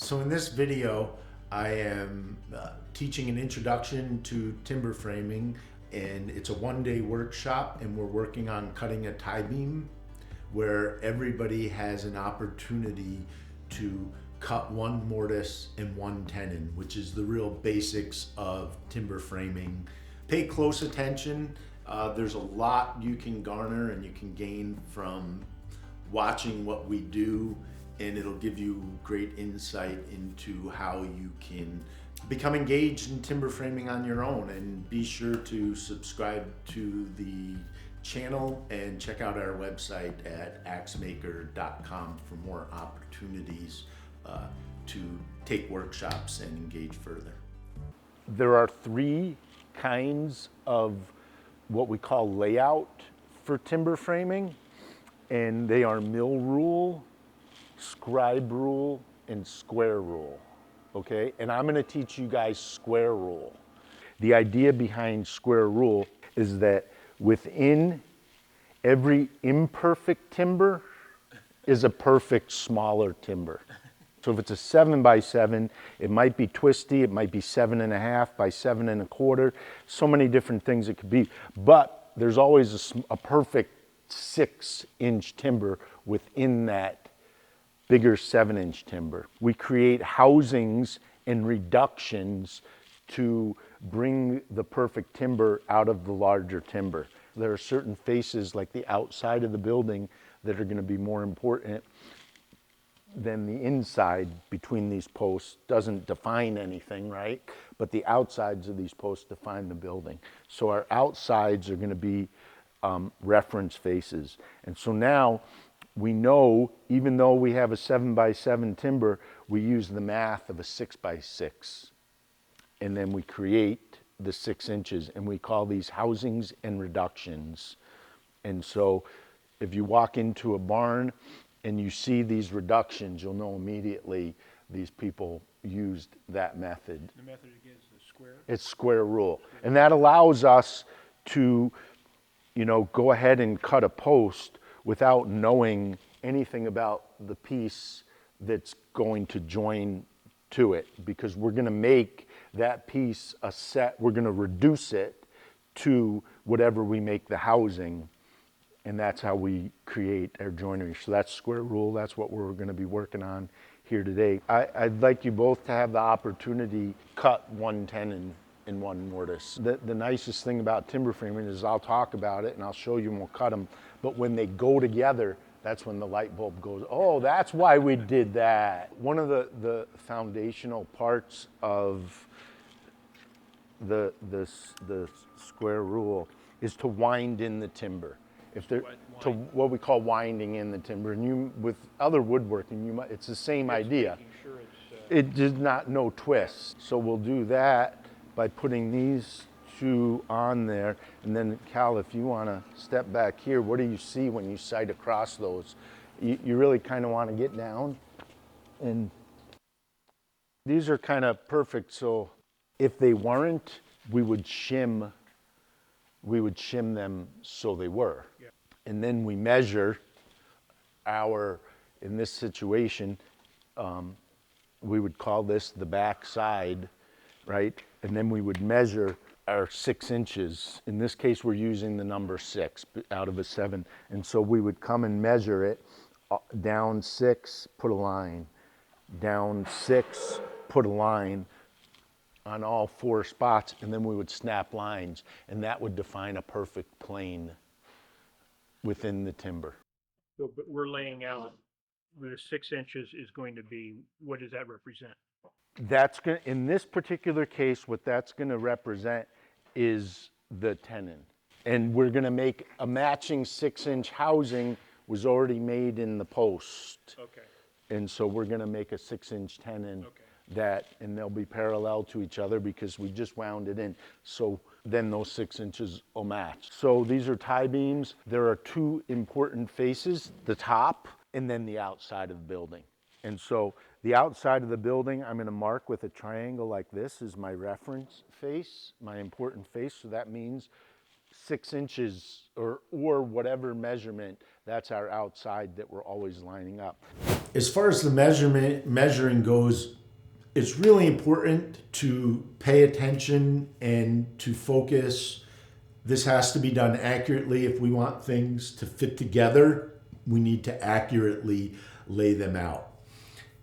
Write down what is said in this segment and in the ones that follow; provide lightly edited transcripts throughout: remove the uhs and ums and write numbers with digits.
So in this video, I am teaching an introduction to timber framing, and it's a one-day workshop, and we're working on cutting a tie beam where everybody has an opportunity to cut one mortise and one tenon, which is the real basics of timber framing. Pay close attention. There's a lot you can garner and you can gain from watching what we do, and it'll give you great insight into how you can become engaged in timber framing on your own. And be sure to subscribe to the channel and check out our website at axemaker.com for more opportunities to take workshops and engage further. There are three kinds of what we call layout for timber framing, and they are mill rule, scribe rule, and square rule, okay? And I'm gonna teach you guys square rule. The idea behind square rule is that within every imperfect timber is a perfect smaller timber. So if it's a 7x7, it might be twisty, it might be 7.5 by 7.25, so many different things it could be. But there's always a perfect 6-inch timber within that bigger 7-inch timber. We create housings and reductions to bring the perfect timber out of the larger timber. There are certain faces, like the outside of the building, that are going to be more important than the inside between these posts. Doesn't define anything, right? But the outsides of these posts define the building. So our outsides are going to be reference faces. And so now we know, even though we have a 7x7 timber, we use the math of a 6x6. And then we create the 6 inches, and we call these housings and reductions. And so if you walk into a barn and you see these reductions, you'll know immediately these people used that method. The method again is the square? It's square rule. And that allows us to, go ahead and cut a post without knowing anything about the piece that's going to join to it, because we're going to make that piece a set, we're going to reduce it to whatever we make the housing, and that's how we create our joinery. So that's square rule. That's what we're going to be working on here today. I'd like you both to have the opportunity to cut one tenon and one mortise. The nicest thing about timber framing is I'll talk about it and I'll show you and we'll cut them, but when they go together, that's when the light bulb goes, oh, that's why we did that. One of the foundational parts of the square rule is to wind in the timber. If they're to what we call winding in the timber, and with other woodworking, it's the same idea. Sure it does not no twist. So we'll do that by putting these two on there, and then Cal, if you want to step back here, what do you see when you sight across those? You really kind of want to get down, and these are kind of perfect. So if they weren't, we would shim them so they were. Yeah. And then we measure in this situation, we would call this the back side, right? And then we would measure our 6 inches. In this case, we're using the number 6 out of a 7. And so we would come and measure it, down 6, put a line, down 6, put a line on all 4 spots, and then we would snap lines, and that would define a perfect plane within the timber. So, but we're laying out the 6 inches is going to be, what does that represent? That's going to, in this particular case, what that's going to represent is the tenon. And we're going to make a matching 6-inch housing was already made in the post. Okay. And so we're going to make a 6-inch tenon. Okay. And they'll be parallel to each other because we just wound it in. So then those 6 inches will match. So these are tie beams. There are 2 important faces, the top and then the outside of the building. And so the outside of the building, I'm going to mark with a triangle like this is my reference face, my important face. So that means 6 inches or whatever measurement, that's our outside that we're always lining up. As far as the measuring goes, it's really important to pay attention and to focus. This has to be done accurately. If we want things to fit together, we need to accurately lay them out.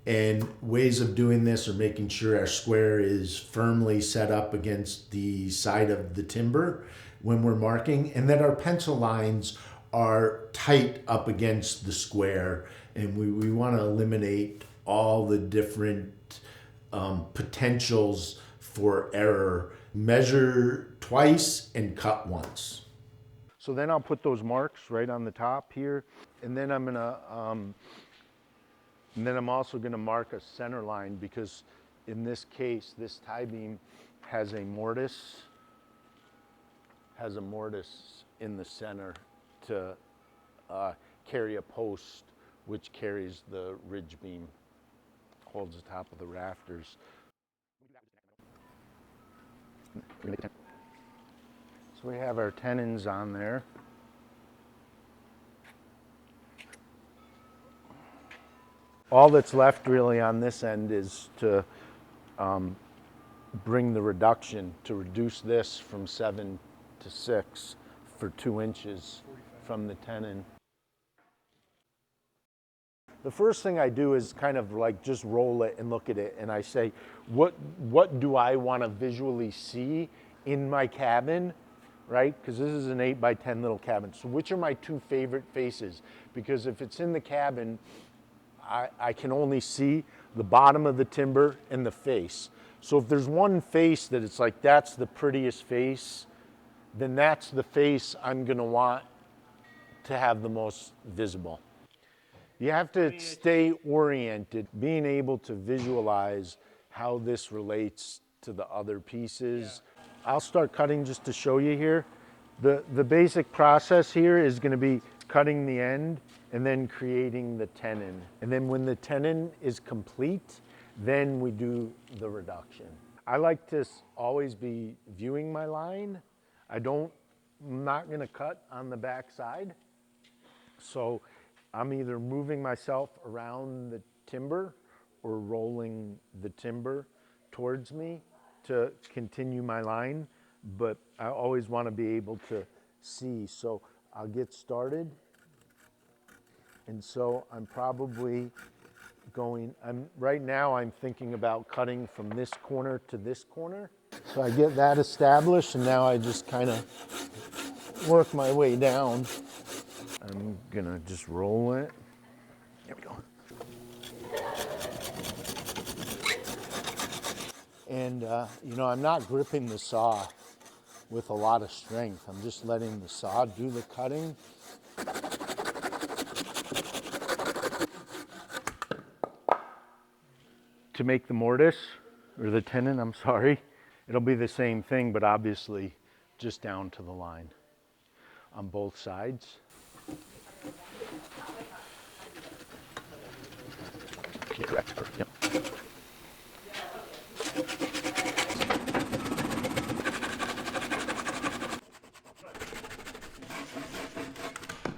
And ways of doing this are making sure our square is firmly set up against the side of the timber when we're marking, and that our pencil lines are tight up against the square. And we want to eliminate all the different potentials for error. Measure twice and cut once. So then I'll put those marks right on the top here, and then I'm also gonna mark a center line, because in this case, this tie beam has a mortise in the center to carry a post which carries the ridge beam, holds the top of the rafters. So we have our tenons on there. All that's left really on this end is to bring the reduction, to reduce this from 7 to 6 for 2 inches from the tenon. The first thing I do is kind of like just roll it and look at it, and I say, what do I want to visually see in my cabin, right? Because this is an 8 by 10 little cabin. So which are my 2 favorite faces? Because if it's in the cabin, I can only see the bottom of the timber and the face. So if there's one face that it's like, that's the prettiest face, then that's the face I'm gonna want to have the most visible. You have to stay oriented, being able to visualize how this relates to the other pieces. Yeah. I'll start cutting just to show you here. The basic process here is gonna be cutting the end and then creating the tenon. And then when the tenon is complete, then we do the reduction. I like to always be viewing my line. I'm not gonna cut on the back side. So I'm either moving myself around the timber or rolling the timber towards me to continue my line, but I always want to be able to see. So I'll get started. And so I'm probably right now I'm thinking about cutting from this corner to this corner. So I get that established, and now I just kind of work my way down. I'm gonna just roll it. There we go. And I'm not gripping the saw with a lot of strength. I'm just letting the saw do the cutting. To make the mortise, or the tenon, I'm sorry, it'll be the same thing, but obviously just down to the line on both sides. Okay, correct. Yep.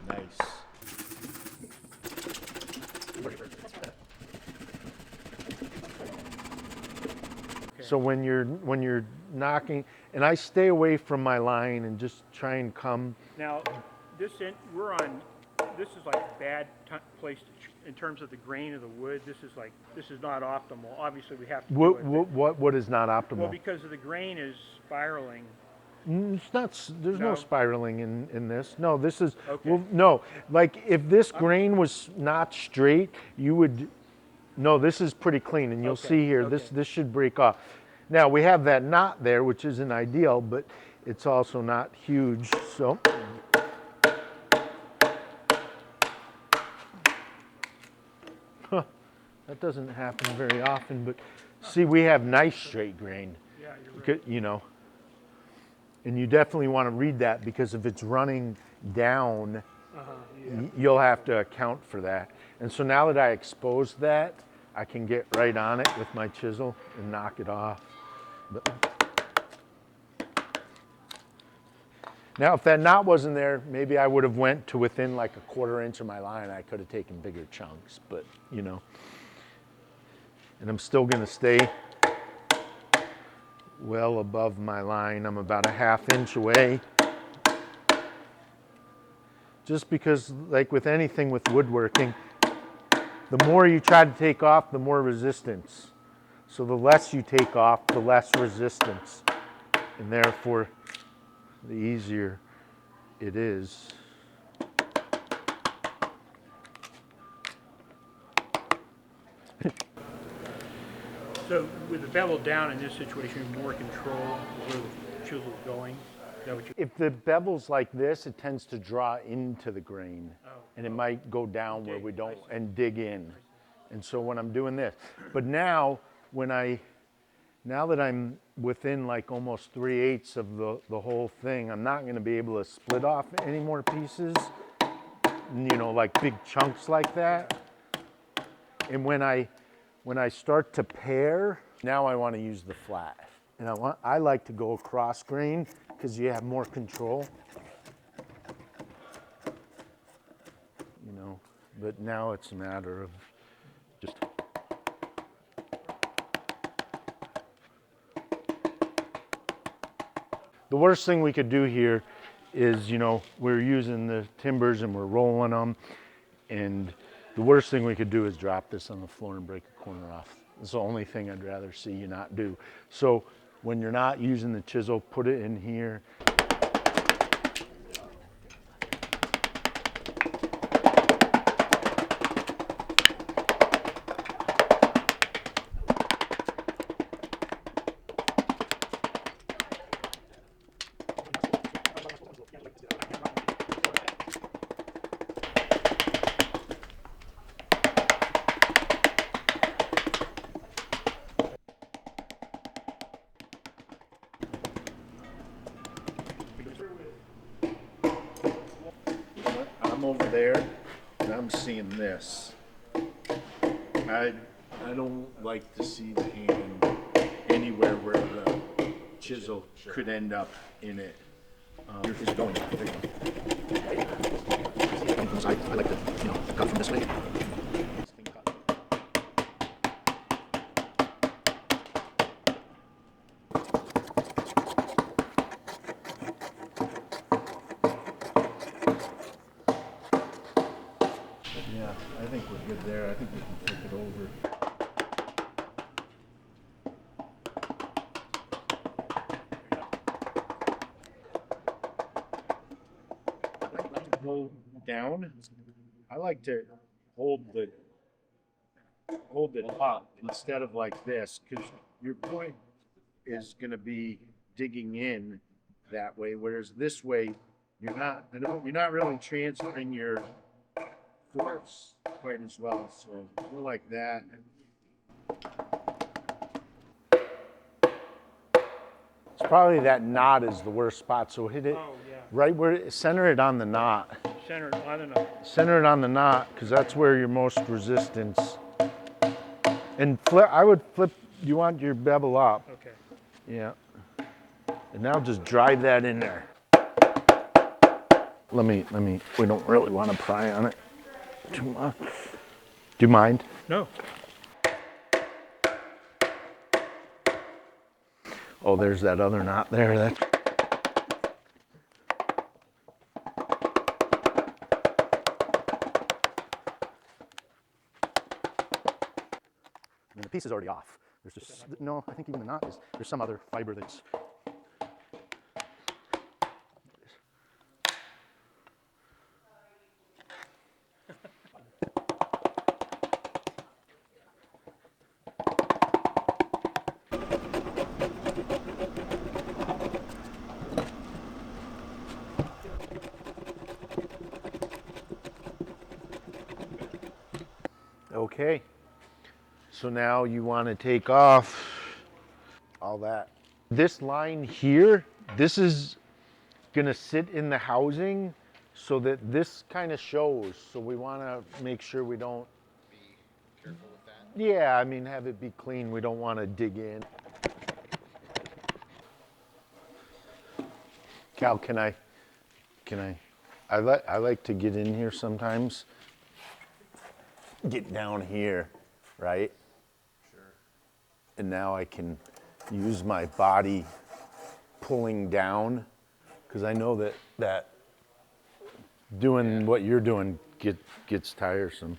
Nice. So when you're knocking, and I stay away from my line and just try and come. Now, this is like a bad place in terms of the grain of the wood. This is not optimal. Obviously, we have to. What is not optimal? Well, because the grain is spiraling. It's not. There's no spiraling in this. No, this is. Okay. Well, no. Like if this grain was not straight, you would. No, this is pretty clean, and you'll see here. Okay. This should break off. Now we have that knot there, which isn't ideal, but it's also not huge. So. That doesn't happen very often, but see, we have nice straight grain. Yeah, you're right. You know, and you definitely want to read that, because if it's running down, you'll have to account for that. And so now that I exposed that, I can get right on it with my chisel and knock it off. But Now, if that knot wasn't there, maybe I would have went to within like a 1/4 inch of my line. I could have taken bigger chunks, but you know. And I'm still gonna stay well above my line. I'm about a 1/2 inch away. Just because, like with anything with woodworking, the more you try to take off, the more resistance. So the less you take off, the less resistance. And therefore, the easier it is. So with the bevel down in this situation, more control of where the chisel's going. Is that what you? If the bevel's like this, it tends to draw into the grain. Oh, And it might go down where dig, we don't, I see. and dig in. And so when I'm doing this, but now now that I'm within like almost 3/8 of the whole thing, I'm not gonna be able to split off any more pieces, you know, like big chunks like that. And when I start to pare, now I want to use the flat. And I like to go across grain because you have more control. You know, but now it's a matter of just. The worst thing we could do here is, you know, we're using the timbers and we're rolling them, and the worst thing we could do is drop this on the floor and break a corner off. It's the only thing I'd rather see you not do. So when you're not using the chisel, put it in here. I'm over there and I'm seeing this. I don't like to see the hand anywhere where the chisel could end up in it. Is it going? There you go. From the side, I like to, you know, cut from this way. Yeah, I think we're good there. I think we can flip it over. Hold down. I like to hold it up instead of like this, because your point is going to be digging in that way, whereas this way you're not really transferring your force quite as well. So go like that. It's probably that knot is the worst spot. So hit it right where, center it on the knot. Center it on the knot. Center it on the knot, because that's where your most resistance. And flip, I would flip, you want your bevel up. Okay. Yeah. And now just drive that in there. Let me, we don't really want to pry on it too much. Do you mind? No. Oh, there's that other knot there. That's... And the piece is already off. There's just, no, I think even the knot is, there's some other fiber that's... Okay, so now you want to take off all that. This line here, this is gonna sit in the housing so that this kind of shows. So we want to make sure we don't Be careful with that. Yeah, I mean, have it be clean. We don't want to dig in. Cal, can I I like to get in here sometimes. Get down here, right? Sure. And now I can use my body pulling down, because I know that doing what you're doing gets tiresome.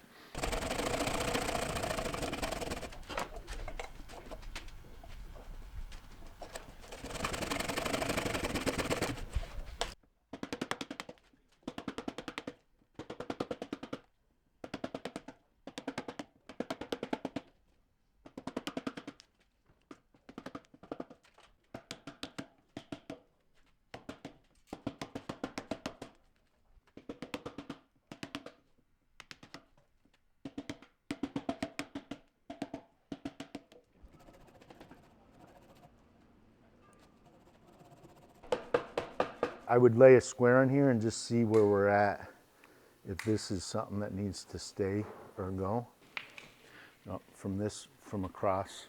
I would lay a square in here and just see where we're at, if this is something that needs to stay or go. No, from across,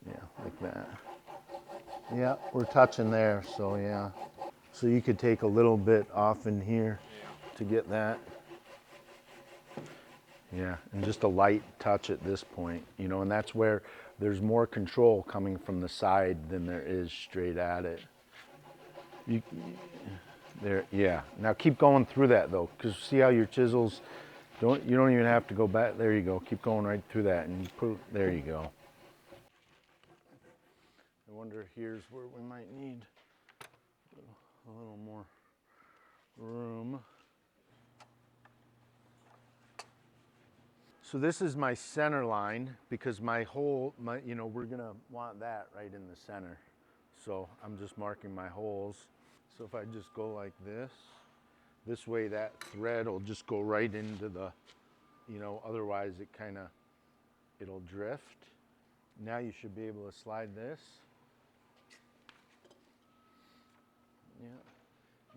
yeah, like that. Yeah, we're touching there, so yeah. So you could take a little bit off in here to get that. Yeah, and just a light touch at this point, you know, and that's where there's more control coming from the side than there is straight at it. There, yeah. Now keep going through that though, because see how your chisels you don't even have to go back. There you go. Keep going right through that, and there you go. I wonder here's where we might need a little more room. So this is my center line, because you know, we're gonna want that right in the center. So I'm just marking my holes. So if I just go like this way that thread will just go right into the, you know, otherwise it'll drift. Now you should be able to slide this. Yeah.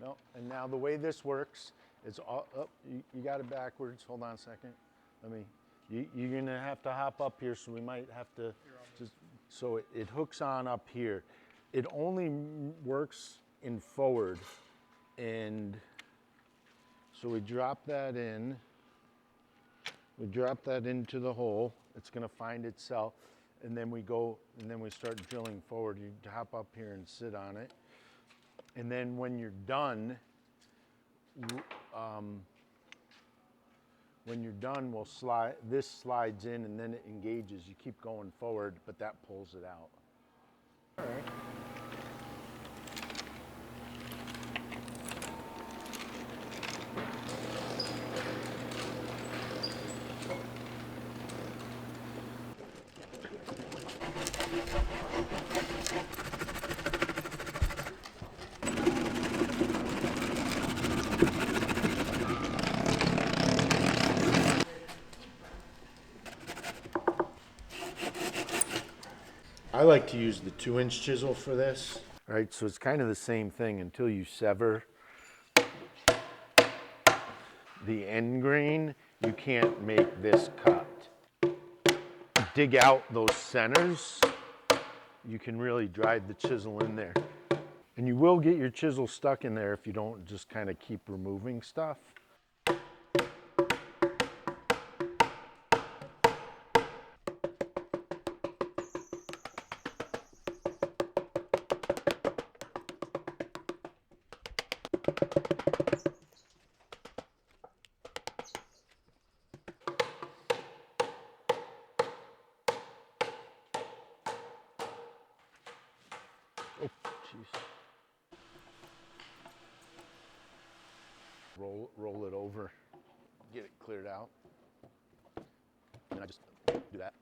No, and now the way this works is all, oh, you got it backwards. Hold on a second. You're gonna have to hop up here, so we might have to just, so it hooks on up here. It only works in forward, and so we drop that in. We drop that into the hole. It's gonna find itself, and then we start drilling forward. You hop up here and sit on it, and then when you're done, this slides in, and then it engages. You keep going forward, but that pulls it out. All right. I like to use the 2-inch chisel for this. Right, so it's kind of the same thing until you sever the end grain. You can't make this cut. Dig out those centers. You can really drive the chisel in there. And you will get your chisel stuck in there if you don't just kind of keep removing stuff. Oh, jeez. Roll it over, get it cleared out. And I just do that.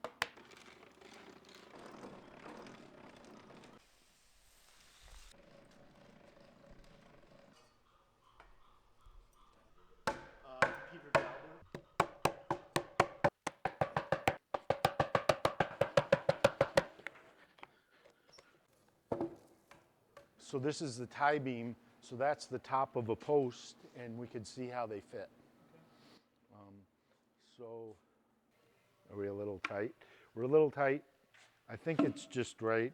So this is the tie beam. So that's the top of a post, and we can see how they fit. So are we a little tight? We're a little tight. I think it's just right.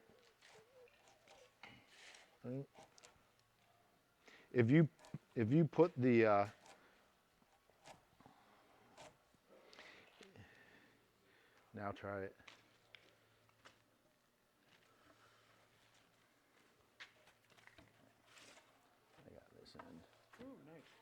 If if you put the, now try it. I got this end. Ooh, nice.